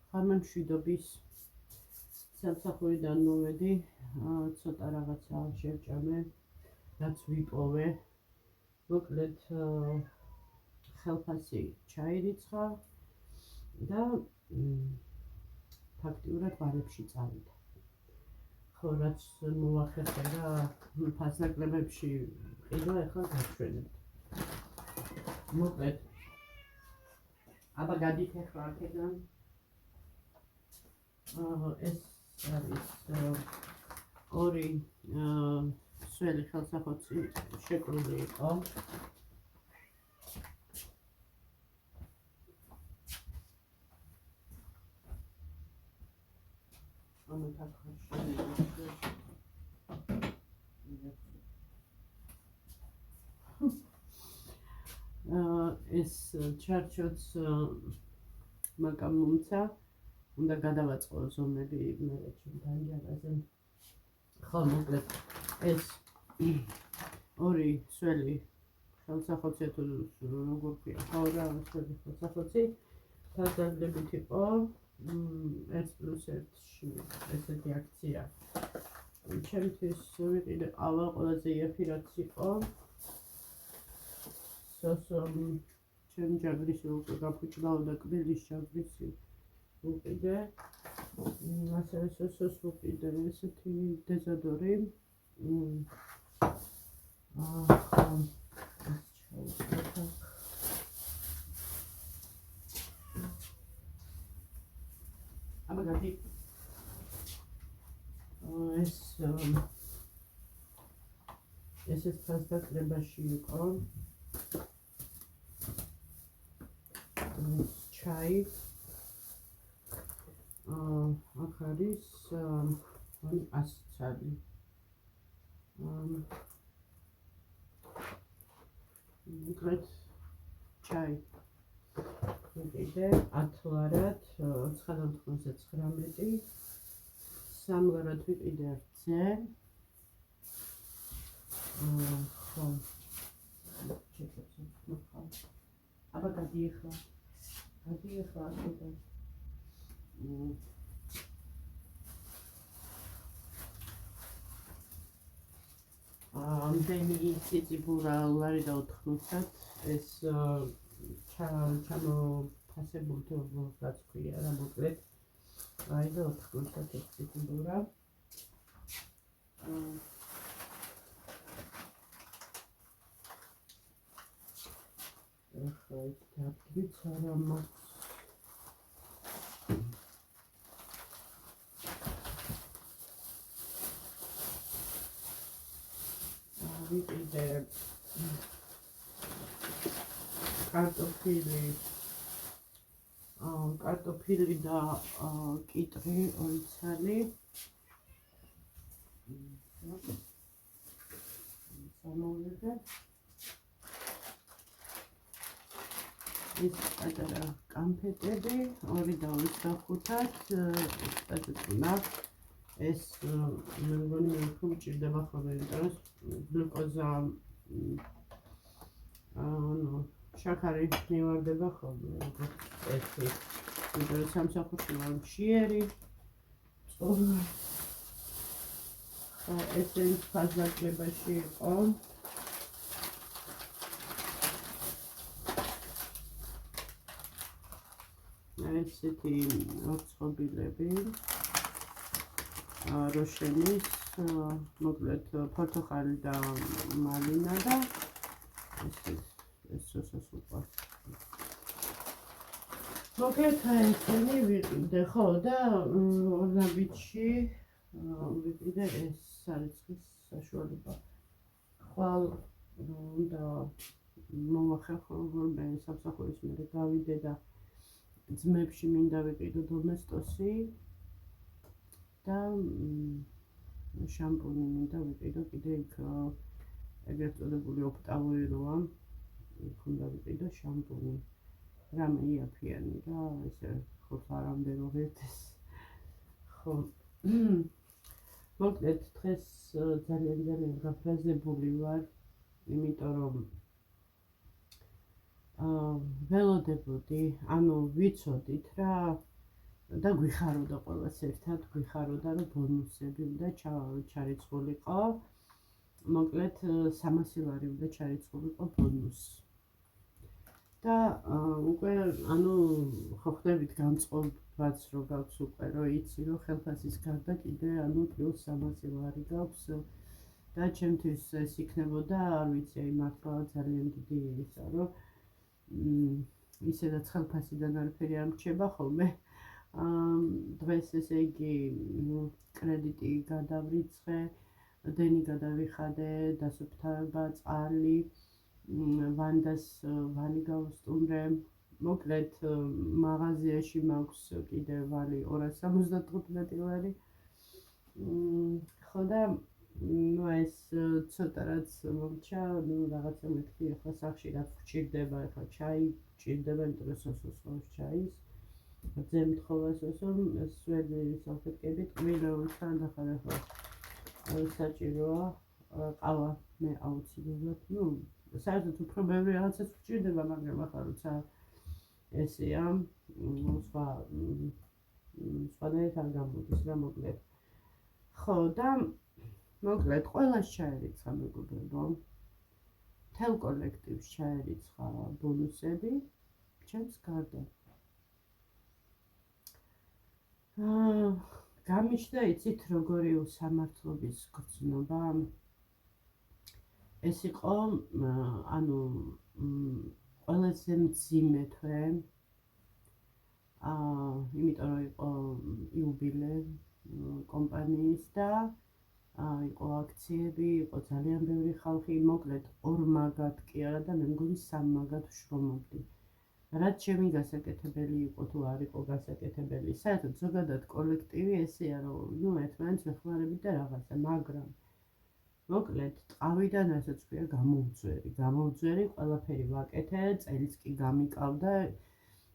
ხარ მშვიდობის სამსახურიდან მოვედი, ცოტა რაღაცა შევჭამე, რაც ვიპოვე. მოკლედ ხელფასი ჩაირიცხა და ფაქტიურად ბარებში წავიდა. ხო, რაც მოვახერხე რა ფასნაკლებებში ყიდვა, ახლა გაჩვენებთ. მოკლედ აბა გადით ახლა აქედან. ეს არის ორი სველი ხელსახოცი შეკრული იყო. ეს ჩარჩოც მაგამ მომცა, უნდა გადავაწყო ზომები მე ჩემთან ჯარაზე. ხო, მოკლედ ეს ორი სველი ხელსახოცი თუ როგორ ქვია, ხო რა სველი ხელსახოცი თასდაგდებით იყო 1+1-ში ესეთი აქცია. ჩემთვის ვიყიდე ყავა ყველაზე იაფი რაც იყო. ჩემ ჯაგრისი უკვე გაფუჭლაო და კბილის ჯაგრისი ვუყიდე. ასევე სოსოს ვუყიდე ესეთი დეზოდორი. აბა გადი ესეც ფასდაკლებაში იყო. ჩაი აქ არის 100 ცალი. მოკლედ ჩაი ვიყიდე 10 ლარად 99-19, 3 ლარად ვიყიდე რძე. ხო აბა გადი ახლა აქედან. ამდენი ციციბურა ლარი და 90, ეს ჩამოფასებული თუ რაც ქვია რა, მოკლედ აი და 90 ეს ციციბურა. ახლა ეს დაგდით არა მაქვს. ვიყიდე კარტოფილი და კიტრი 2 ცალი. სამოვიდე. ეს პატარა კამფეტები 2.25, წაწუნა. ეს მე მგონი უფრო მჭირდება ხოლმე, იმიტომ რომ გლუკოზა შაქარი მივარდება ხოლმე, ერთი. იმიტომ რომ სამსახურში ვარ მშიერი. ეს ფასდაკლებაში იყო. ესეთი ორცხოვილები როშენის, მოკლედ პორტოხალი და მალინა და ეს სოსოს უყვარს. მოკლედ ესენი ვიყიდე, ხო და ორნაბიტში ვიყიდე ეს სარიცხის საშუალება. ხვალ უნდა მოვახერხო ხოლმე სამსახურის მერე გავიდე და ძმებში მინდა ვიყიდო დომესტოსი და შამპუნი მინდა ვიყიდო კიდე იქ ეგრეთ წოდებული ოპტალური როა, იქ უნდა ვიყიდო შამპუნი. რამე იაფიანი რა, ესე ხოთ არამდენ ღირდეს. ხო. მოკლედ დღეს ძალიან გაფრაზებული ვარ, იმიტომ რომ ველოდებოდი, ანუ ვიცოდით რა, და გვიხაროდა ყველას ერთად, გვიხაროდა რომ ბონუსები უნდა ჩარიცხულიყო. მოკლედ 300 ლარი უნდა ჩარიცხულიყო ბონუსი. და უკვე ანუ ხო ხდებით გამწყობაც რომ გაქვს უკვე რომ იცი რომ ხელფასის გარდა კიდე ანუ პლუს 300 ლარი გაქვს და ჩემთვის ეს იქნებოდა არ ვიცი აი მართლა ძალიან დიდი ისა რომ ისედაც ხელფასიდან არაფერი არ მრჩება ხოლმე დღეს ესე იგი კრედიტი გადავრიცხე დენი გადავიხადე დასუფთავება წყალი ვანდას ვალი გავუსტუმრე მოკლედ მაღაზიაში მაქვს კიდე ვალი 275 ლარი ხო და ну ეს ცოტა რაც მომჩა ну რაღაცა მეთქი ახლა სახში რაც გჭირდება ახლა ჩაი გჭირდება იმიტომ რომ სოსოს ხავს ჩაის ზემთხოვა სოსო სველი салфеткები ტკბილა სანდახარ ახლა საჭიროა ყავა მე აუცილებლად ну საერთოდ უფრო ბევრი რაღაცაც გჭირდება მაგრამ ახლა როცა ესეა სხვადასხვა არ გამოდის რა მოკლედ ხო და მოკლედ ყველას ჩაერიცხა მეგობრებო მთელ კოლექტივს ჩაერიცხა ბონუსები ჩემს გარდა გამიჩნდა იცით როგორი უსამართლობის გრძნობა ეს იყო ანუ ყველაზე მძიმე თვე იმიტომ რომ იყო იუბილე კომპანიის და იყო აქციები, იყო ძალიან ბევრი ხალხი, მოკლედ ორ მაგად კი არა და მე მგონი სამ მაგად ვშრომობდი. რაც ჩემი გასაკეთებელი იყო თუ არ იყო გასაკეთებელი, საერთოდ ზოგადად კოლექტივი ესეა რომ ნუ ერთმანეთს ვეხმარებით და რაღაცა, მაგრამ მოკლედ ტყავიდან ასაც ქვია გამოვძვერი, ყველაფერი ვაკეთე, წელიც კი გამიკავდა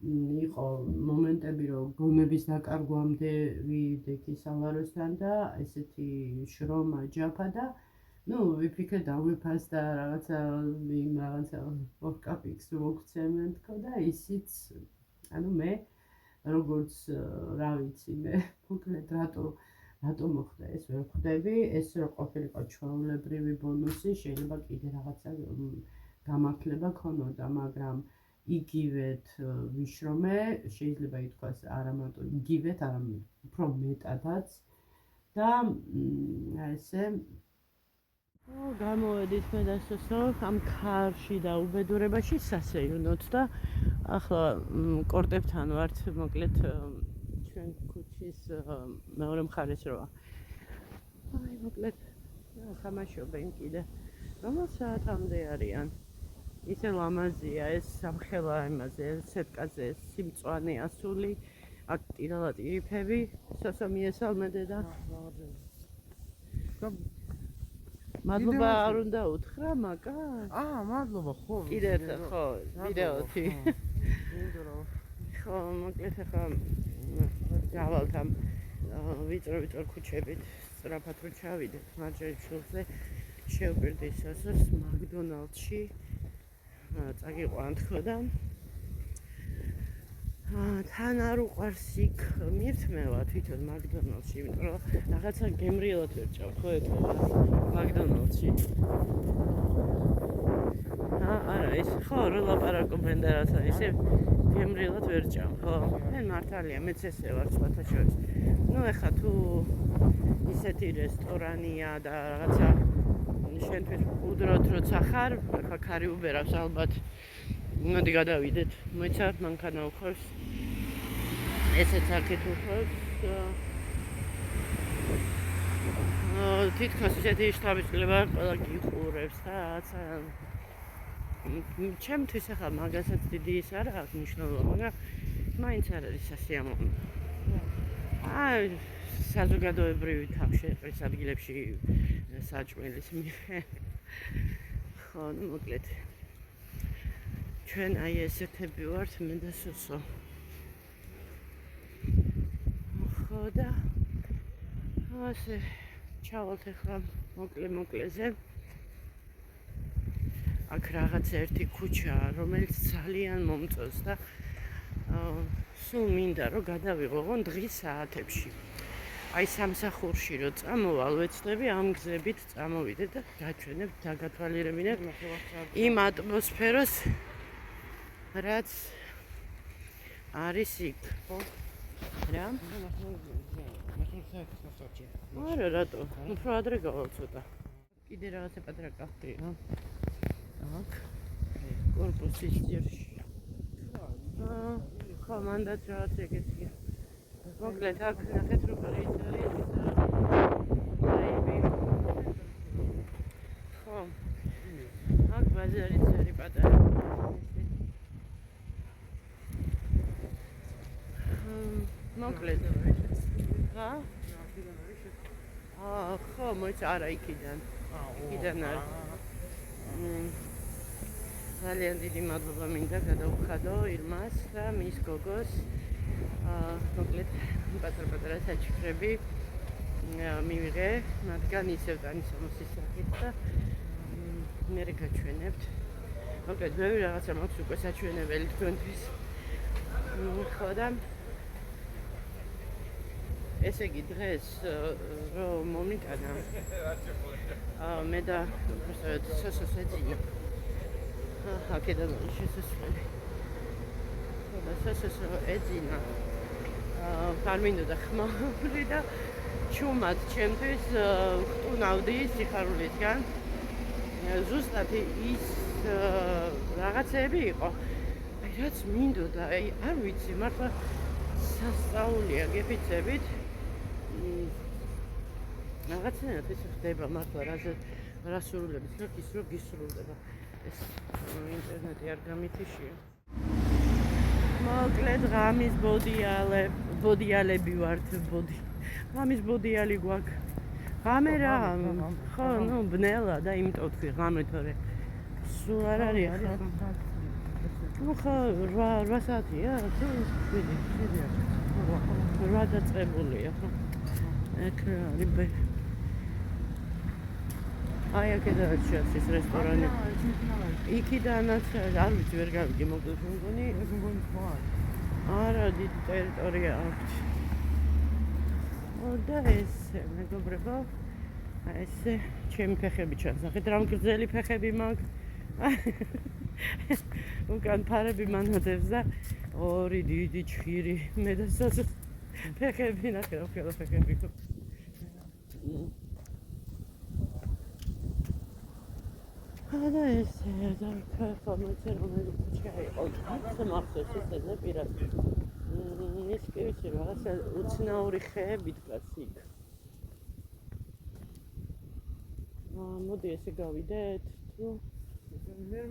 იყო მომენტები რომ გონების დაკარგვამდე ვიდექი სალაროსთან და ესეთი შრომა ჯაფა და ну ვიფიქრე დავიფას და რაღაცა ორკაპიქს მოგცემენ თქო და ისიც ანუ მე როგორც რა ვიცი მე მოკლედ რატო მოხდა ეს ვერ ხვდები ეს რო ყოფილიყო ჩვეულებრივი ბონუსი შეიძლება კიდე რაღაცა გამართლება ქონოდა მაგრამ იგივეთ ვიშრომე, შეიძლება ითქვას არა მარტო იგივეთ, არამედ უფრო მეტადაც და ესე გამოვედით მე და სოსო ამ ქარში და უბედურებაში სასეირნოთ და ახლა კორტებთან ვართ მოკლედ ჩვენ ქუჩის მეორე მხარეს როა. აი მოკლედ თამაშობენ კიდე. რომელ საათამდე არიან? ისე ლამაზია ეს სამხელა იმაზე სეტკაზე სიმწვანე ასული აქ ტირალატირიფები სოსო მიესალმედე და მადლობა არ უნდა უთხრა მაკა მადლობა ხო კიდე ერთხელ ხო ვიდეოთი ხო მოკლედ ახლა გავალთ ამ ვიწრო ქუჩებით სწრაფად რო ჩავიდეთ მარჯვენა შევპირდი სოსოს მაკდონალდში წაგიყვანთ ხო და თან არ უყვარს იქ მირთმევა თვითონ მაკდონალდში იმიტომ რომ რაღაცა გემრიელად ვერ ჭამ ხო ეთქვა მაკდონალდში არა ეს ხო რო ლაპარაკობენ და რაღაცა ისე გემრიელად ვერ ჭამ ხო მე მართალია მეც ესე ვარ სხვათა შორის ну ეხა თუ ისეთი რესტორანია და რაღაცა შენთვის უდროთ როცა ხარ, ახლა ქარი უბერავს ალბათ. მოდი გადავიდეთ. მოიცა მანქანა უხევს. ესეც აქეთ უხევს. თითქოს ისეთი შთაბეჭდილება ყველა გიყურებს და რაცა ჩემთვის ახლა მაგასაც დიდი ის არა აქვს მნიშვნელობა, მაგრამ მაინც არ არის სასიამოვნო. აი საზოგადოებრივი თავშეყრის ადგილებში საჭმელის მიხედვით. ხო, ну მოკლედ. ჩვენ აი ესეთები ვართ მე და სოსო. ხო და ასე ჩავალთ ახლა მოკლეზე. აქ რაღაც ერთი ქუჩაა, რომელიც ძალიან მომწონს და სულ მინდა რომ გადავიღო დღის საათებში. აი სამსახურში რომ წამოვალ, ვეცდები ამ გზებით წამოვიდე და გაჩვენებ, დაგათვალიერებინებ იმ ატმოსფეროს, რაც არის იქ, ხო? რა? არა, რატო? უფრო ადრე გავალ ცოტა. კიდე რაღაცა პატარა კაფეა. აქ. კორპუსის ძირში. ხო, მანდაც რაღაც ეგეთია. მოკლედ, აქ ნახეთ როგორ ის არის. ხო. აქ ბაზარიც არის პატარა. მოკლედ. რა? ხო, მოიცა არა იქიდან. იქიდან არის. ძალიან დიდი მადლობა მინდა გადავხადო ირმას და მის გოგოს. მოკლედ პატარ-პატარა საჩუქრები მივიღე, მათგან ისევ ტანისამოსის სახით და მე გაჩვენებთ. მოკლედ ბევრი რაღაცა მაქვს უკვე საჩვენებელი თქვენთვის. ხო და ესე იგი დღეს რომ მომიტანა მე და სოსოს ეძინა. აქედან არის შესასვლელი. და სოსოს ეძინა. არ მინდოდა ხმაური და ჩუმად ჩემთვის ხტუნავდი სიხარულისგან. ზუსტად ის რაღაცები იყო. აი რაც მინდოდა, აი არ ვიცი, მართლა სასწაულია გეფიცებით. რაღაცნაირად ეს ხდება მართლა რა სრულებს რა ის რო გისრულდება. ეს ინტერნეტი არ გამითიშია. მოკლედ ღამის ბოდიალები ვართ, ღამის ბოდიალი გვაქვს. ღამე რა? ხო, ნუ ბნელა და იმიტომ თქვი ღამე თორე. სულ არ არის ახლა. ნუ ხო 8 საათია, თუ ვიდი, 8 დაწყებულია ხო. აქ არის აი აქედანაც შედის რესტორანი. იქიდანაც არ ვიცი ვერ გავიდი მოკლედ მგონი ხო არა დიდი ტერიტორია აქვს. და ეს მეგობრებო ესე ჩემი ფეხები ჩანსახეთ რა მგრძელი ფეხები მაქვს. უკან ფარები მანოდებს და ორი დიდი ჩხირი მე და სოსოს ფეხები ნახე რა ვქელა ფეხები. და ესე და ხომეცე რომელიც ჩაიყო. ასე მახსოვს ესეზე პირადად. ის კი ვიცი რაღაცა უცნაური ხეები დგას იქ. მოდი ესე გავიდეთ თუ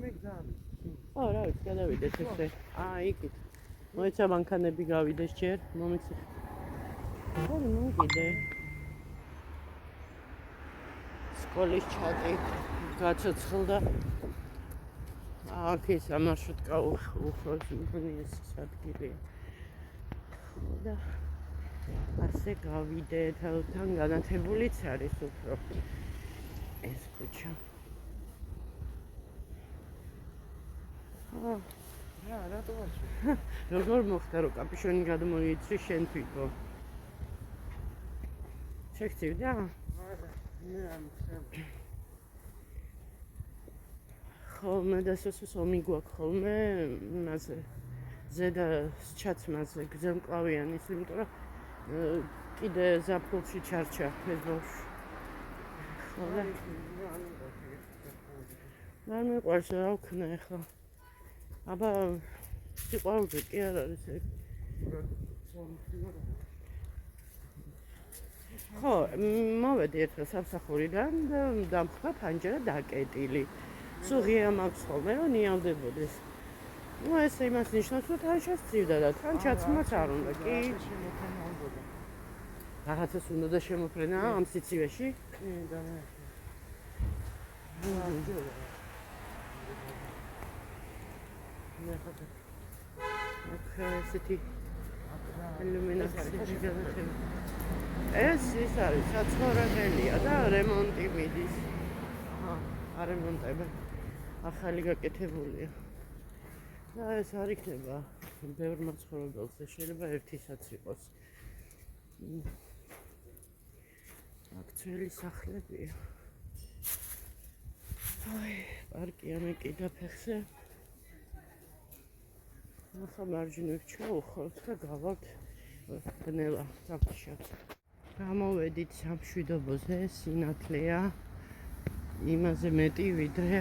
მე გზავი. ხო რა ვიცი გადავიდეთ ესე. იქით. მოიცა მანქანები გავიდეს ჯერ მომიცი. ხო მოგიდე. სკოლის ჩატი გაცოცხლდა. აქ ეს მარშრუტკა უხოს მგონის ადგილია. და ასე გავიდეთ, თან განათებულიც არის უფრო ეს ქუჩა. რა რატო ვარ? როგორ მოხდა რომ კაპიშონი გადმოიწვი შენ თვითონ? შეგწევდა? არა, მე არ მახსოვს. ხოლმე და სოსოს ომი გვაქვს ხოლმე იმაზე ზედა ჩაცმაზე გზამკლავიანის, იმიტომ რომ კიდე ზაფხულში ჩარჩა ეს ბავშვი. ხო და არ მიყვარს რა ვქნა ახლა. აბა სიყვარულზე კი არ არის ეგ. ხო, მოვედი ერთხელ სამსახურიდან და დამხვა ფანჯარა დაკეტილი. სულ ღია მაქვს ხოლმე რომ ნიავდებოდეს. ნუ ესე იმას ნიშნავს რომ თან შესწივდა და თან ჩაცმაც არ უნდა კი. რაღაცას უნდა და შემოფრენა ამ სიცივეში? კი და აქ ესეთი ილუმინაცია განათება. ეს ის არის საცხოვრებელია და რემონტი მიდის. არემონტებენ. ახალი გაკეთებულია. და ეს არ იქნება ბევრ მაცხოვრებელზე შეიძლება ერთისაც იყოს. აქ ძველი სახლებია. აი, პარკიანი კიდე ფეხზე. ახლა მარჯვნივ ჩავუხავთ და გავალთ ბნელა სამშობლოდ. გამოვედით სამშვიდობოზე, სინათლეა. იმაზე მეტი ვიდრე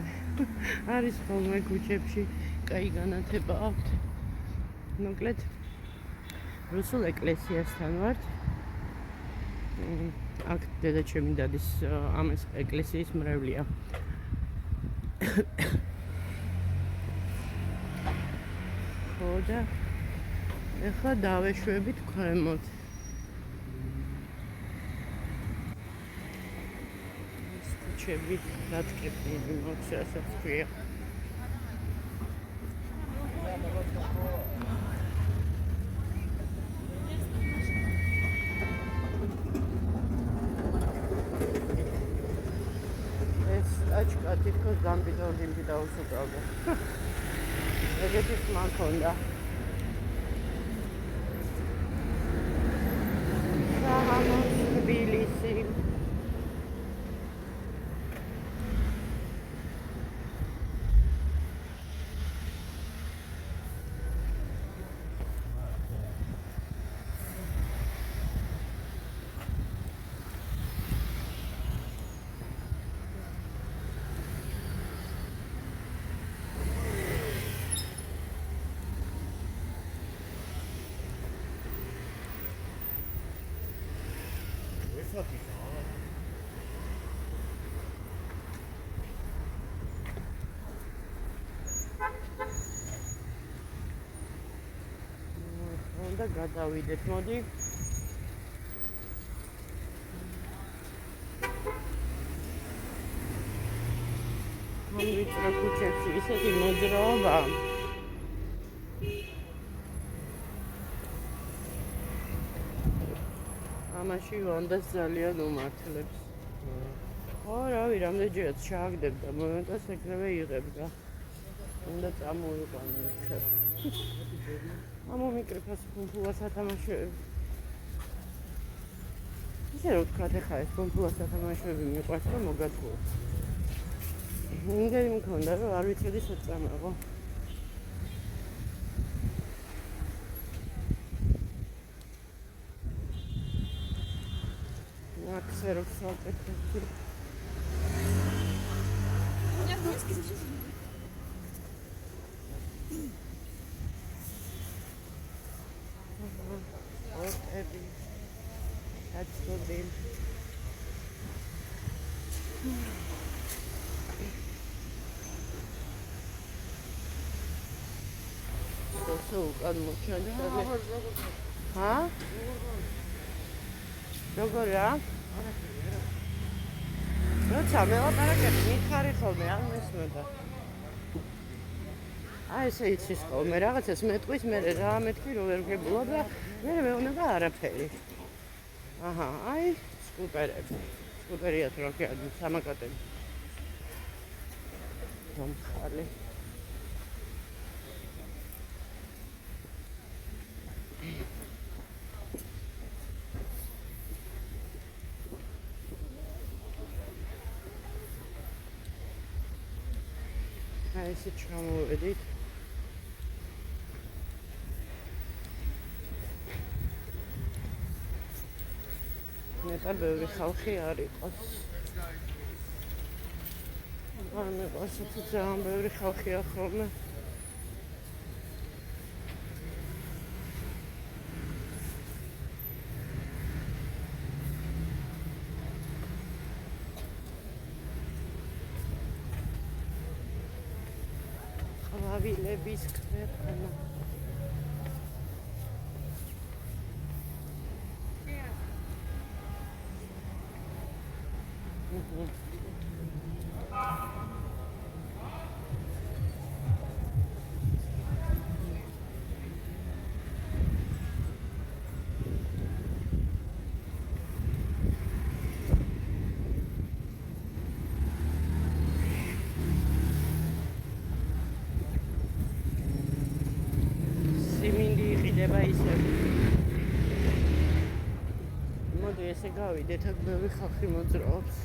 არის ხოლმე ქუჩებში, კაი განათება აქვთ. მოკლედ რუსულ ეკლესიასთან ვართ. აქ დედაჩემი დადის ამ ეკლესიის მრევლია. ხო და ეხლა დავეშვებით ქვემოთ. ქუჩები დატკეპნილი მაქვს, რასაც ქვია. ეს ტაჩკა თითქოს დამბიდორ დაუსუწავდა. ეგეთი ხმა მქონდა. საღამოს თბილისი. და გადავიდეთ, მოდი. ამრიცრა ქუჩებში ისეთი მოძრაობა. ამაში ვანდას ძალიან უმართლებს. ხო, რავი, რამდენჯერაც ჩააგდებდა მომენტას ეგრევე იღებდა. უნდა წამოიყვანო ხე. ამომიკრიფას ფუნფულა სათამაშოები. ისე რომ ვთქვათ, ეხლა ეს ფუნფულა სათამაშოები მიყვარს და მოგატყუო. იმდენი მქონდა, რომ არ ვიცოდი საწამაყო. აქ ვაკეთებ. Whatever. That's so big. So can mochanda. Ha? Როგორია? როცა მე ვაპარაკებ, მითხარი ხოლმე, არ მესმოდა. აი ესე იცის ხოლმე, რაღაცას მეტყვის, მე რა მეთქი, რომ ვერ გებულა და მე მეუბნება არაფერი. აჰა, აი, სკუტერები. სკუტერიას რა ქეადმი, სამაკატები. მომხალი. აი ესე ჩამოვედით. მეტად ბევრი ხალხი არ იყოს. არ მეყვარს თუ ძალიან ბევრი ხალხია ხოლმე. ყვავილების ქვეყანა. ჭირდება ისე. მოდი ესე გავიდეთ, აქ ბევრი ხალხი მოძრაობს.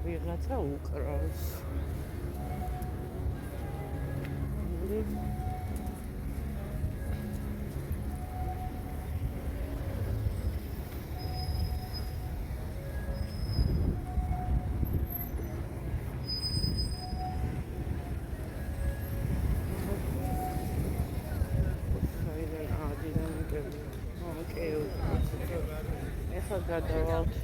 ვიღაცა უკრავს. ეხლა გადავალთ.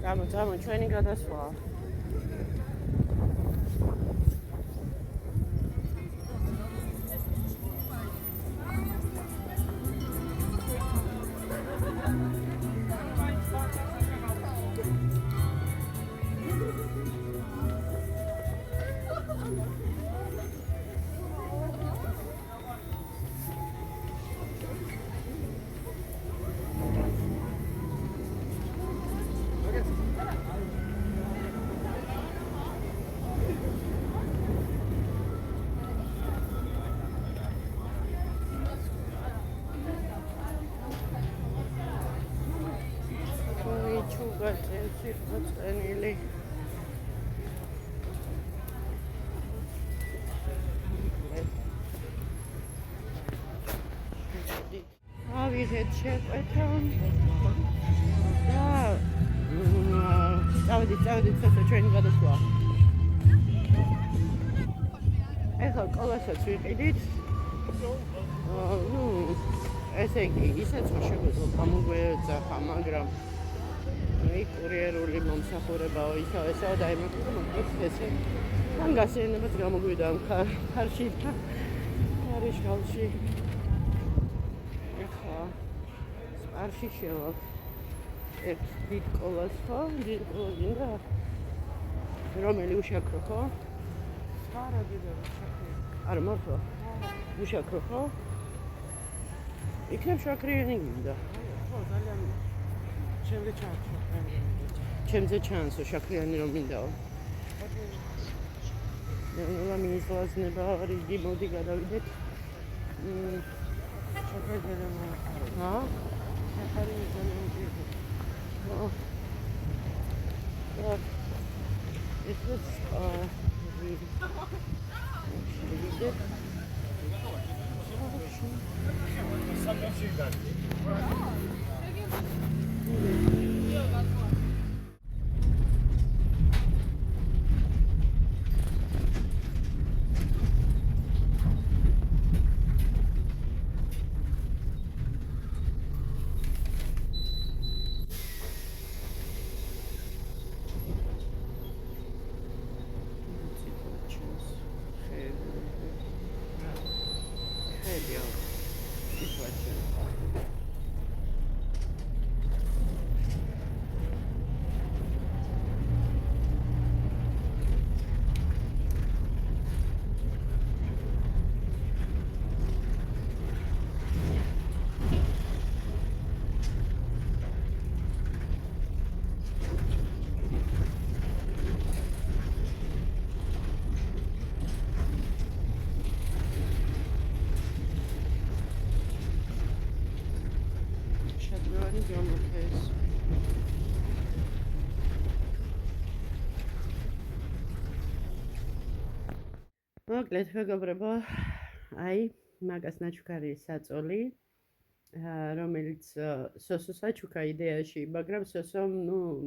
Come, ჩვენი გადასვლა. Anyway. ავიღეთ შეკვეთა და წავედით ცოტა ჩვენი გადასვლა. ეხლა კოლასაც ვიყიდით. ესე იგი, ისეც რომ შეგვეძლო გამოგვეძახა, მაგრამ კურიერული მომსახურებაო ისევ და იმოკლედ ესე თან გასეირნებაც გამოგვიდა ამ ხარში და ხარიშხალში. ეხლა სპარში შევავთ ერთ დიდ კოლას ხო? დიდ კოლა გინდა? რომელი უშაქრო ხო? არა გინდა უშაქრო. არა მართლა? უშაქრო ხო? იქნებ შაქრიანი გინდა. ხო ძალიან ჩემზე ჩანსო შაქრიანი რომ მინდაო. ნელა მიზლაზნება რიგი მოდი გადავიდეთ. შაქრიანი რა? შაქრიანი ეს მოკლედ მეგობრებო, აი მაგას ნაჩუქარი საწოლი, რომელიც სოსოს აჩუქა იდეაში, მაგრამ სოსომ,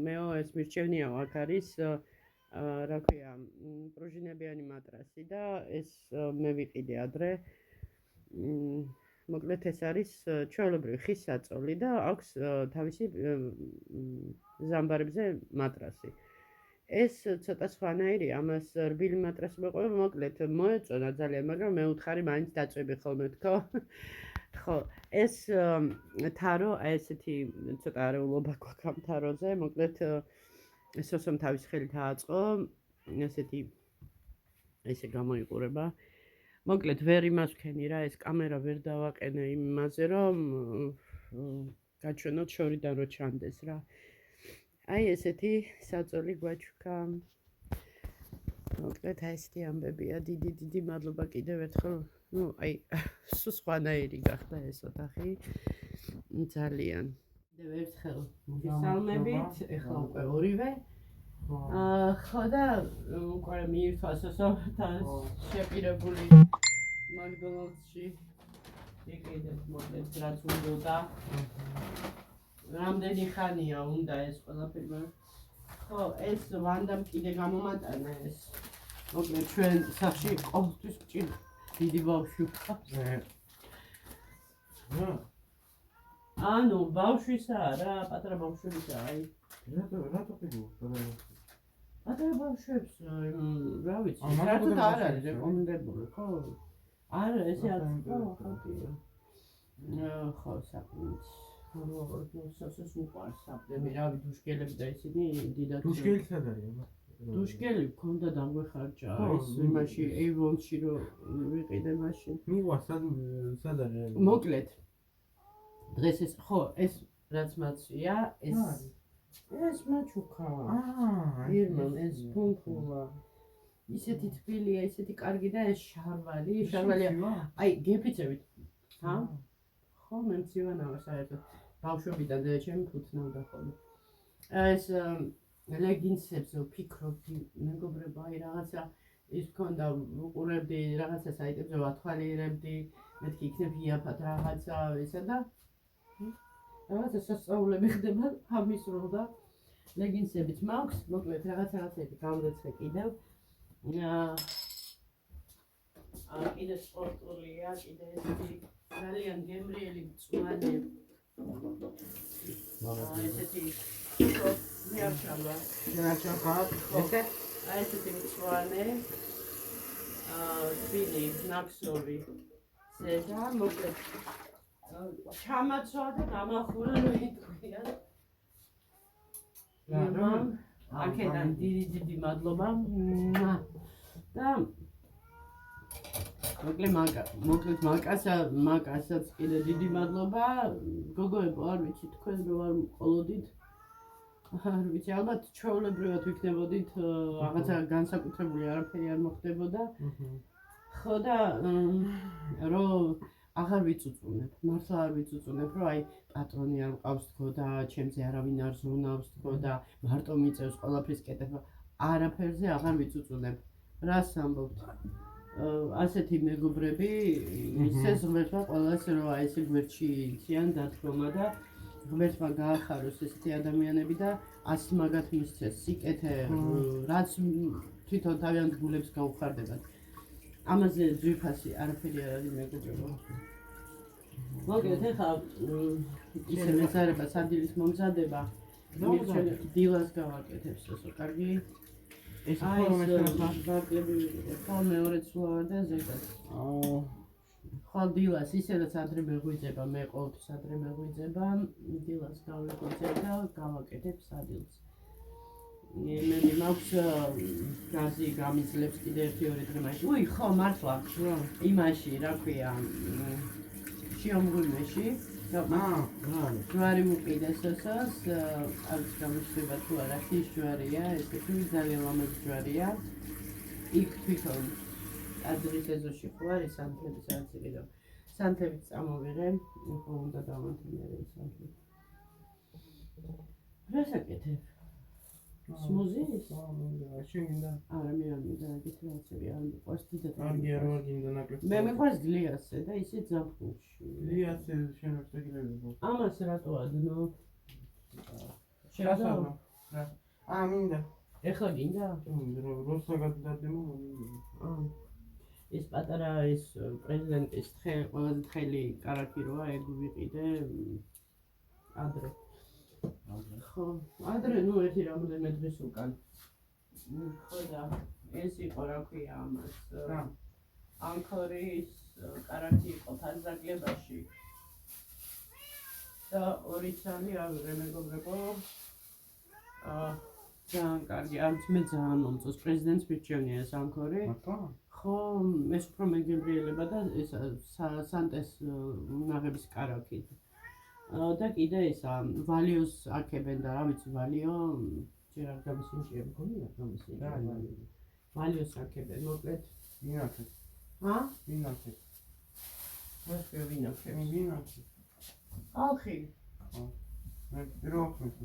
მეო ეს მირჩევნიაო აქ არის, რა ქვია, პრუჟინებიანი მატრასი და ეს მე ვიყიდე ადრე. მოკლედ ეს არის ჩვეულებრივი ხის საწოლი და აქვს თავისი ზამბარებზე მატრასი. ეს ცოტა სხვანაირია, ამას რბილი მატრასი მოყვება, მოკლედ მოეწონა ძალიან, მაგრამ მე უთხარი მაინც დაწვები ხოლმე თქო. ხო, ეს თარო, აი ესეთი ცოტა არეულობა გვაქვს ამ თაროზე, მოკლედ სოსომ თავის ხელით ააწყო, ესე გამოიყურება. მოკლედ ვერ იმას ვქენი რა, ეს კამერა ვერ დავაყენე იმაზე, რომ გაჩვენოთ შორიდან რო ჩანდეს რა. აი ესეთი საწოლი გვაჩვქა. მოკლედ აი ესეთი ამბებია, დიდი მადლობა კიდევ ერთხელ. აი სულ სხვანაირი გახდა ეს ოთახი. ძალიან. კიდევ ერთხელ მოგესალმებით, ეხლა უკვე ორივე. ხო და უკვე მიირთვა სოსოთან შეპირებული მაკდონალდსში. იყიდეთ მოკლედ რაც უნდა. რამდენი ხანია უნდა ეს ყველაფერი. ხო, ეს ვანდამ კიდე გამომატანა ეს. მოკლედ ჩვენ სახში ყოველთვის გჭირდა დიდი ბავშვი ვყავს. ანუ ბავშვისაა რა, პატარა ბავშვებისაა აი. რატო ფიგურა? პატარა ბავშვებს რა ვიცი, საერთოდ არ არის რეკომენდებული, ხო? არა, ესე არის, ხო, ხო, საქმეც. სოსოს უყვარს საპდები, რავი, დუშკელები და ისინი დიდად. დუშკელი სად არის? დუშკელი მქონდა დამგვეხარჯა, ეს იმაში Avon-ში რო ვიყიდე მაშინ. მიყვარს სად არის? მოკლედ. დღეს ეს, ხო, ეს რაც მაცვია, ეს მაჩუქა. ირმა, ეს ფუნფულა. ისეთი თბილია, ისეთი კარგი და ეს შარვალია. აი, გეფიცებით. ჰა? ხო, მე მცივანაა საერთოდ. ბავშვობიდან ჩემი ფუთნავდა ხოლმე. ეს ლეგინსებს ვფიქრობდი, მეგობრებო, აი რაღაცა ის მქონდა, ვუყურებდი რაღაცა საიტებზე, ვათვალიერებდი, მეთქი იქნებ იაფად რაღაცა ესა და რაღაცა სასწაულები ხდება ამის რო და ლეგინსებიც მაქვს, მოკლედ რაღაცები გამრეცე კიდევ. კიდე სპორტულია, კიდე ესეთი ძალიან გემრიელი მწვანე. ესეთი მიარჩავა. ესეთი მწვანე. თბილი, ნაკსოვი. ზედა, მოკლედ. ჩამაცვა და გამახურა რო იტყვია. აქედან დიდი მადლობა. და მოკლედ მაკასაც კიდე დიდი მადლობა. გოგოებო, არ ვიცი თქვენ რო არ მყოლოდით. არ ვიცი, ალბათ ჩვეულებრივად ვიქნებოდით, რაღაცა განსაკუთრებული არაფერი არ მოხდებოდა. ხო და რო აღარ ვიცუწუნებ, მართლა არ ვიცუწუნებ, რომ აი პატრონი არ მყავს თქო და ჩემზე არავინ არ ზრუნავს თქო და მარტო მიწევს ყველაფრის კეთება. არაფერზე აღარ ვიცუწუნებ. რას ამბობთ? ასეთი მეგობრები ისეს ღმერთმა ყველას რომ აი ესე გვერდში იციან დათქომა და ღმერთმა გაახაროს ესეთი ადამიანები და ასე მაგათ მისცეს სიკეთე, რაც თვითონ თავიანთ გულებს გაუხარდებათ. ამაზე ძვირფასი არაფერი არ არის მეგობრებო. მოკლედ ახლა ისე მეცარება სადილის მომზადება. დილას გავაკეთებ სოსო, კარგი? ეს ბაკლები ხო მეორე ცვლავარ და ზედაც. ხო დილას ისედაც ადრე მეღვიძება, მე ყოველთვის ადრე მეღვიძება, დილას გავიღვიძებ და გავაკეთებ სადილს. მე მაქვს გაზი გამიძლებს კიდე 1-2 დღე მაინც. უი, ხო, მართლა. იმაში, რა ქვია, შიომღვიმეში. ჯვარი უყიდე სოსოს, არის გამოჩნდება თუ არა, ხის ჯვარია, ესეთი ძალიან ლამაზი ჯვარია. იქ თვითონ ადრის ეზოში ხო არის სანთლები, სადაც იყიდო. სანთლებიც წამოვიღე, ხო უნდა დავანთლიერე სანთლები. რას აკეთებ? სმუზის? შენ გინდა? არა, მე არ მინდა, ეგეთ რაღაცები არ მიყვარს დიდად. არ გინდა ნაკლები. მე მიყვარს გლიასე და ისე ზაფხულში. გლიასე შენ არ შეგიძლია. ამას რატო ადნო? შენ მინდა. ეხლა გინდა? როცა გადადადემო. ეს პატარა ეს პრეზიდენტის ყველაზე თხელი კარაქი როა, ეგ ვიყიდე ადრე. ხო, ადრე ნუ ერთი რამდენიმე დღის უკან. ხო და ეს იყო რა ქვია ამას. ანკორის კარაქი იყო ფანზაგლებაში. და 2 წელი ავიღე მეგობრებო. ძალიან კარგი, არც მე ძალიან მომწონს პრეზიდენტს მირჩევნია სამქორი. მართლა? ხო, ეს უფრო მეგებრიელება და ეს სანტეს ნაღების კარაქით. და კიდე ისა ვალიოს აქებენ და რა ვიცი ვალიო ჯერ არ გამისინჭია მგონია გამისინჭია ვალიოს აქებენ მოკლედ ვინახეთ? ა? ვინახეთ? ეს ვინახეთ? ვინახეთ? ხალხი მე პირველ ხმის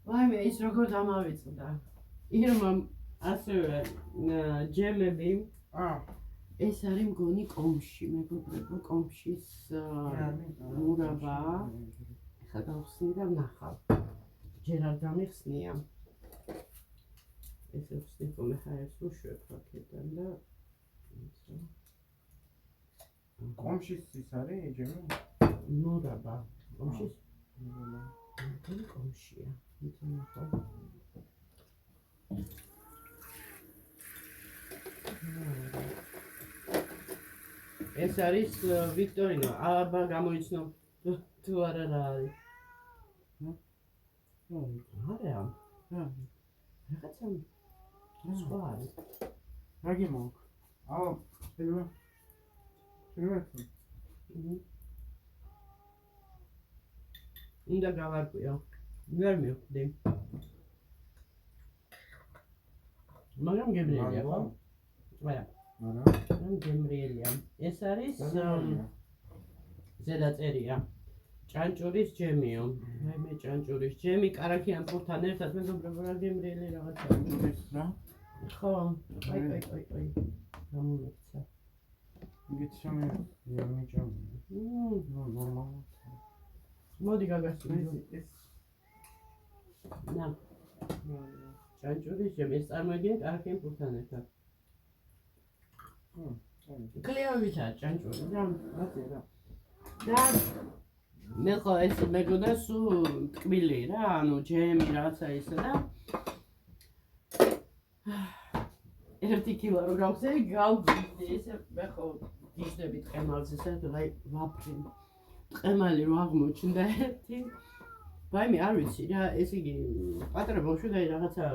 ვაიმე ის როგორ დამავიწყდა ირმა ასევე ჯემები ეს არის მგონი კომში მეგობრებო კომშის მურაბა ეხლა გავხსნი და ვნახავ ჯერ არ გამიხსნია ესე ვხსნი ხოლმე ჰაერს უშვებ აქედან და კომშის ის არის ჯემი? მურაბა კომშის მგონი კომშია იცი ნახავ ეს არის ვიქტორინო, აბა გამოიცნო თუ არა რა არის. არა. რაღაცა სხვა არის. რა გიმოგ? აუ, შეიძლება. უნდა გავარკვიო. ვერ მივხვდი. მაგრამ გემრიელია ხო? არა. არა. გემრიელია. ეს არის ზედაწერია. ჭანჭურის ჯემიო. მე ჭანჭურის ჯემი კარაქიან ფურთან ერთად მეგობრებო რა გემრიელი რაღაცა. ჭანჭურის რა? ხო. აი. გამომექცა. იგიც სამე ვერ მიჭამე. ნორმალურად. მოდი გაგასწრებ. ეს ნა. ჭანჭურის ჯემი ეს წარმოიდგინეთ კარაქიან ფურთან ერთად. კლეოვითაა ჭანჭური და და მე ხო ეს მეგონა სულ ტკბილი რა ანუ ჯემი რაღაცა ისე და 1 კილო რო გავხსენი გავგზავნა ესე მე ხო გიჟდები ტყემალზე საერთოდ აი ვაფრენ ტყემალი რო აღმოჩნდა ერთი ვაიმე არ ვიცი რა ესე იგი პატარა ბავშვი და რაღაცა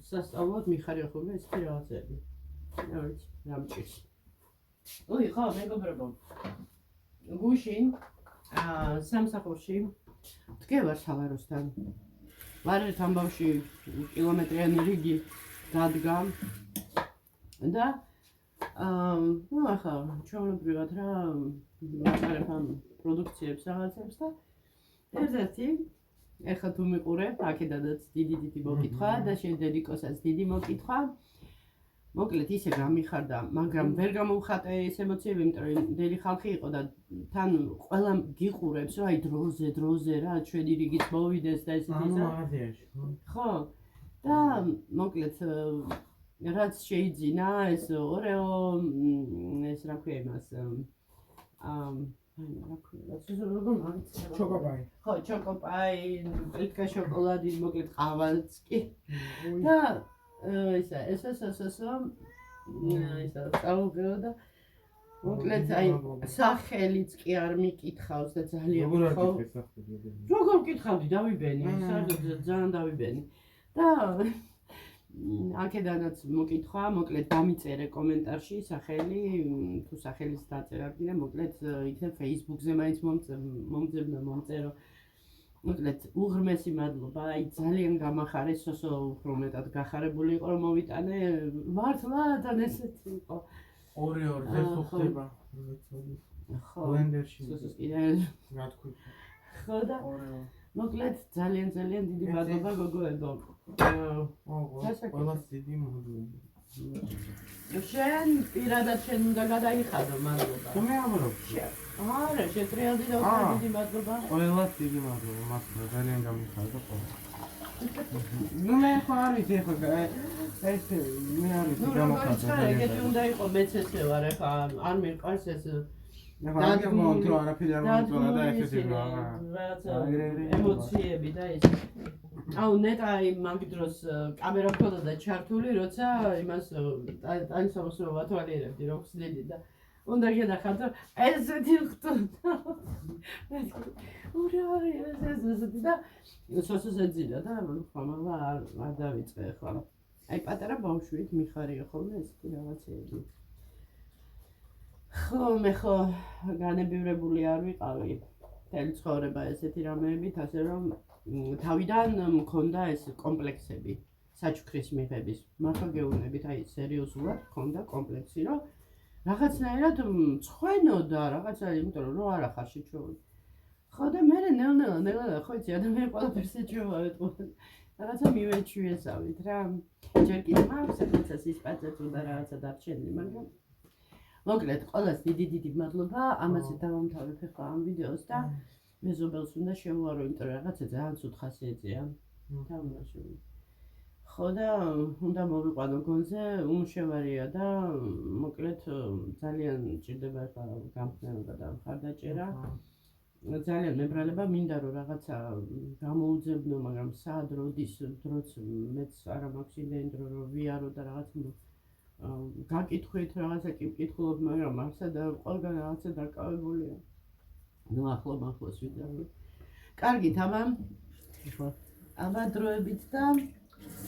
სასწავლოდ მიხარიახობდა ესეთი რაღაცები რა ვიცი რა მჭირს ოი ხო მეგობრებო გუშინ სამსახურში დგება სალაროსთან ვარეთ ამბავში კილომეტრიანი რიგი დადგა და ну ახლა ჩვეულებრივად რა ვატარებ ამ პროდუქციებს რაღაცებს და ერთ-ერთი ეხლა თუ მიყურებ აქედანაც დიდი მოკითხვა და შენ დედიკოსაც დიდი მოკითხვა მოკლედ ისე გამიხარდა, მაგრამ ვერ გამოვხატე ეს ემოციები, იმიტომ რომ დელი ხალხი იყო და თან ყველა გიყურებს, რომ აი დროზე რა, ჩვენი რიგიც მოვიდეს და ესეთი ანუ მაღაზიაში, ხო? და მოკლედ რაც შეიძინა ეს ორეო ეს რა ქვია იმას რა ქვია, როგორ მაგიცი? ჩოკოპაი. ხო, ჩოკოპაი, პლიტკა შოკოლადი, მოკლედ ყავაც კი. და ისა წავუგეო და მოკლედ აი სახელიც კი არ მიკითხავს და ძალიან ხო როგორ მკითხავდი დავიბენი ძალიან დავიბენი და აქედანაც მოკითხვა მოკლედ დამიწერე კომენტარში სახელი თუ სახელის დაწერავდი და მოკლედ იქნებ Facebook-ზე მაინც მომწერო მოკლედ უღრმესი მადლობა, აი ძალიან გამახარეს, სოსო უფრო მეტად გახარებული იყო რომ მოვიტანე, მართლაც ან ესეთი იყო. 2-2 ეს ხდება. ხო. ბლენდერში. სოსოს კიდე რა თქვი? ხო და მოკლედ ძალიან დიდი მადლობა გოგოებო. ყველას დიდი მადლობა. შენ პირადად შენ უნდა გადაიხადო მადლობა. თუ მე ამბობ. არა, შეტრიალდი და უფრო დიდი მადლობა. ყველას დიდი მადლობა, მართლა ძალიან გამიხარდა ყველა. ნუ მე ხო არ ვიცი ხო ეს მე არ ვიცი გამახარდა. ნუ ეგეთი უნდა იყოს მეც ესე ვარ ახლა არ მიყვარს ეს და თუ არაფერი არ მომწონა და ესეთი რაღაცა ემოციები და ეს აუ ნეტა აი მაგ დროს კამერა მქონდა და ჩართული როცა იმას ტანისამოსროვა თვალიერებდი რომ ხსნიდი და უნდა შედახათ ესეთი ხტუნდა ურა ესეთი და სოსოძეძილა და ხომალა არ დავიწყე ხოლმე აი პატარა ბავშვით მიხარია ხოლმე ესეთი რაღაცეები ხო განებივრებული არ ვიყავი მთელი ცხოვრება ესეთი რამეებით ასე რომ თავიდან მქონდა ეს კომპლექსები საჩუქრის მიღების მართლა გეუბნებით აი სერიოზულად მქონდა კომპლექსი რომ რაღაცნაირად მწვენოდა რაღაცა იმიტომ რომ რა არა ხარ შეჩვეული ხო და მე ნელა ხო იცი ადამიანი ყველაფერს ეჩვევა რაღაცა მივეჩვიესავით რა ჯერ კიდე მაქვს საკუთარ სისპაწეც უნდა რაღაცა დარჩენილი მაგრამ მოკლედ ყველას დიდი მადლობა ამაზე დავამთავრებ ახლა ამ ვიდეოს და მეზობელს უნდა შევუარო იმიტომ რომ რაღაცა ძალიან ცუდ ხასიათია თამაში ხო და უნდა მოვიყვანო გონზე უმშევარია და მოკლედ ძალიან ჭირდება ახლა გამხნევა და მხარდაჭერა ძალიან მებრალება მინდა რომ რაღაცა გამოუძებნო მაგრამ სად როდის დროც მეც არ მაქვს იმდენი დრო რომ ვიარო და რაღაც გაკითხვით რაღაცა კი ვკითხულობ მაგრამ არსა და ყველგან რაღაცა დაკავებულია ნუ ახლოს ვიდეო კარგით აბა დროებით და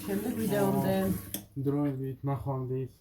შემდეგ ვიდეომდე დროებით ნახვამდის